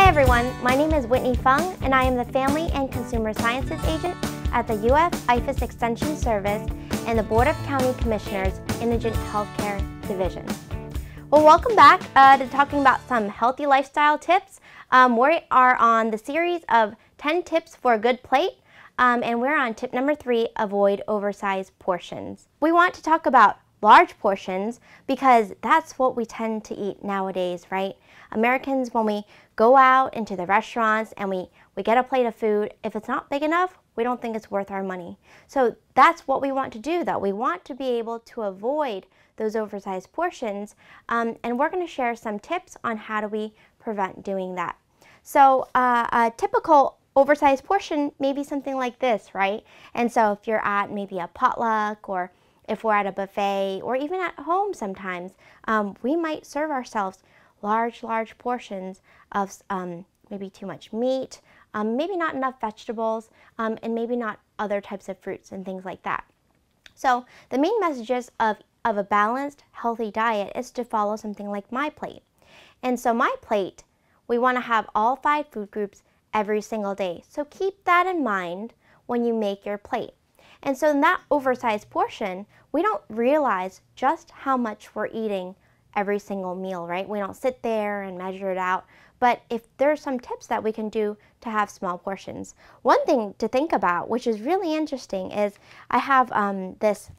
Hi everyone, my name is Whitney Fung and I am the Family and Consumer Sciences Agent at the UF IFAS Extension Service and the Board of County Commissioners Indigent Healthcare Division. Well, welcome back to talking about some healthy lifestyle tips. We are on the series of 10 tips for a good plate, and we're on tip number 3, avoid oversized portions. We want to talk about large portions because that's what we tend to eat nowadays, right? Americans, when we go out into the restaurants and we get a plate of food, if it's not big enough, we don't think it's worth our money. So that's what we want to do though. We want to be able to avoid those oversized portions, and we're going to share some tips on how do we prevent doing that. So a typical oversized portion may be something like this, right? And so if you're at maybe a potluck, or if we're at a buffet, or even at home sometimes, we might serve ourselves large portions of maybe too much meat, maybe not enough vegetables, and maybe not other types of fruits and things like that. So the main messages of a balanced, healthy diet is to follow something like my plate. And so my plate, we want to have all 5 food groups every single day. So keep that in mind when you make your plate. And so in that oversized portion, we don't realize just how much we're eating every single meal, right? We don't sit there and measure it out. But if there's some tips that we can do to have small portions. One thing to think about, which is really interesting, is I have this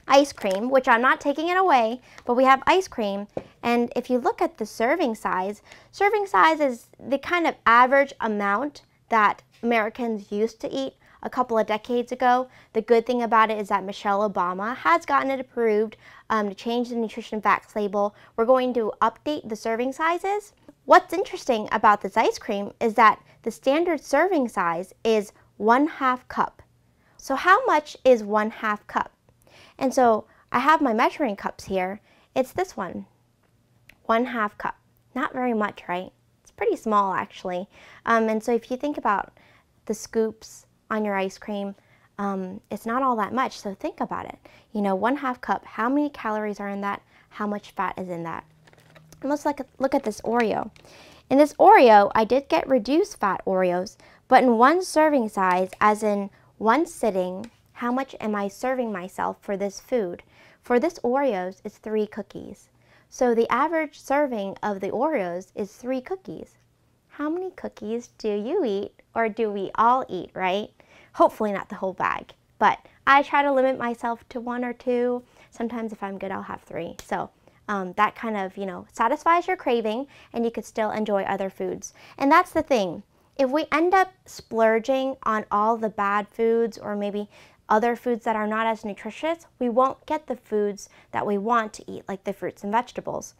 ice cream, which I'm not taking it away, but we have ice cream. And if you look at the serving size is the kind of average amount that Americans used to eat a couple of decades ago. The good thing about it is that Michelle Obama has gotten it approved to change the nutrition facts label. We're going to update the serving sizes. What's interesting about this ice cream is that the standard serving size is 1/2 cup. So how much is 1/2 cup? And so I have my measuring cups here. It's this one, 1/2 cup. Not very much, right? It's pretty small actually. And so if you think about the scoops on your ice cream, it's not all that much. So think about it. You know, 1/2 cup, how many calories are in that? How much fat is in that? And let's look at this Oreo. In this Oreo, I did get reduced fat Oreos, but in one serving size, as in one sitting, how much am I serving myself for this food? For this Oreos, it's 3 cookies. So the average serving of the Oreos is 3 cookies. How many cookies do you eat, or do we all eat, right? Hopefully not the whole bag, but I try to limit myself to 1 or 2. Sometimes if I'm good, I'll have 3. So that kind of, satisfies your craving, and you could still enjoy other foods. And that's the thing. If we end up splurging on all the bad foods, or maybe other foods that are not as nutritious, we won't get the foods that we want to eat, like the fruits and vegetables.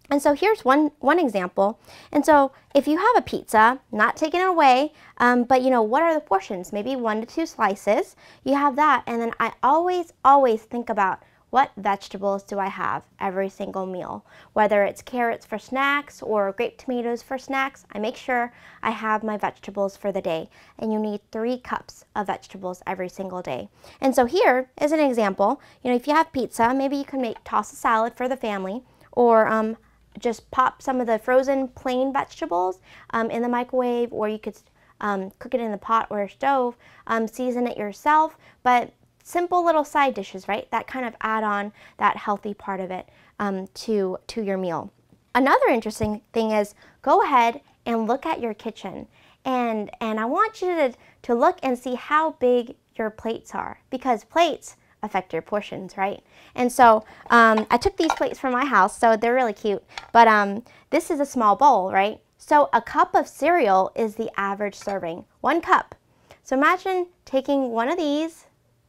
And so here's one example. And so if you have a pizza, not taking it away, but what are the portions? Maybe 1 to 2 slices. You have that, and then I always think about, what vegetables do I have every single meal? Whether it's carrots for snacks or grape tomatoes for snacks, I make sure I have my vegetables for the day. And you need 3 cups of vegetables every single day. And so here is an example. If you have pizza, maybe you can toss a salad for the family, or just pop some of the frozen plain vegetables in the microwave, or you could cook it in the pot or a stove, season it yourself. But simple little side dishes, right? That kind of add on that healthy part of it to your meal. Another interesting thing is, go ahead and look at your kitchen. And I want you to look and see how big your plates are, because plates affect your portions, right? And so I took these plates from my house, so they're really cute. But this is a small bowl, right? So a cup of cereal is the average serving, 1 cup. So imagine taking one of these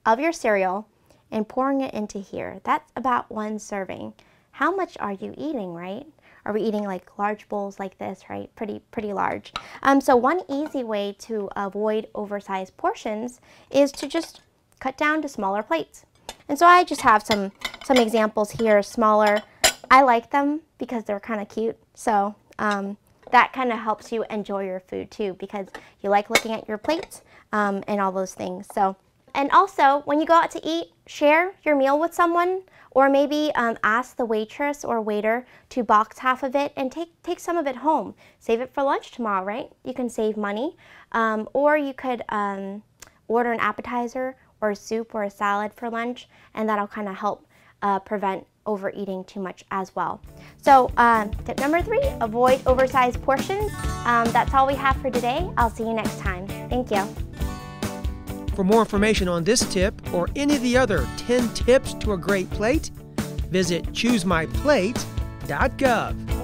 of your cereal and pouring it into here. That's about 1 serving. How much are you eating, right? Are we eating like large bowls like this, right? Pretty large. So one easy way to avoid oversized portions is to just cut down to smaller plates. And so I just have some examples here, smaller. I like them because they're kind of cute. So that kind of helps you enjoy your food too, because you like looking at your plates and all those things. So And also, when you go out to eat, share your meal with someone, or maybe ask the waitress or waiter to box half of it and take some of it home. Save it for lunch tomorrow, right? You can save money. Or you could order an appetizer or a soup or a salad for lunch, and that'll kind of help prevent overeating too much as well. So tip number 3, avoid oversized portions. That's all we have for today. I'll see you next time. Thank you. For more information on this tip or any of the other 10 tips to a great plate, visit choosemyplate.gov.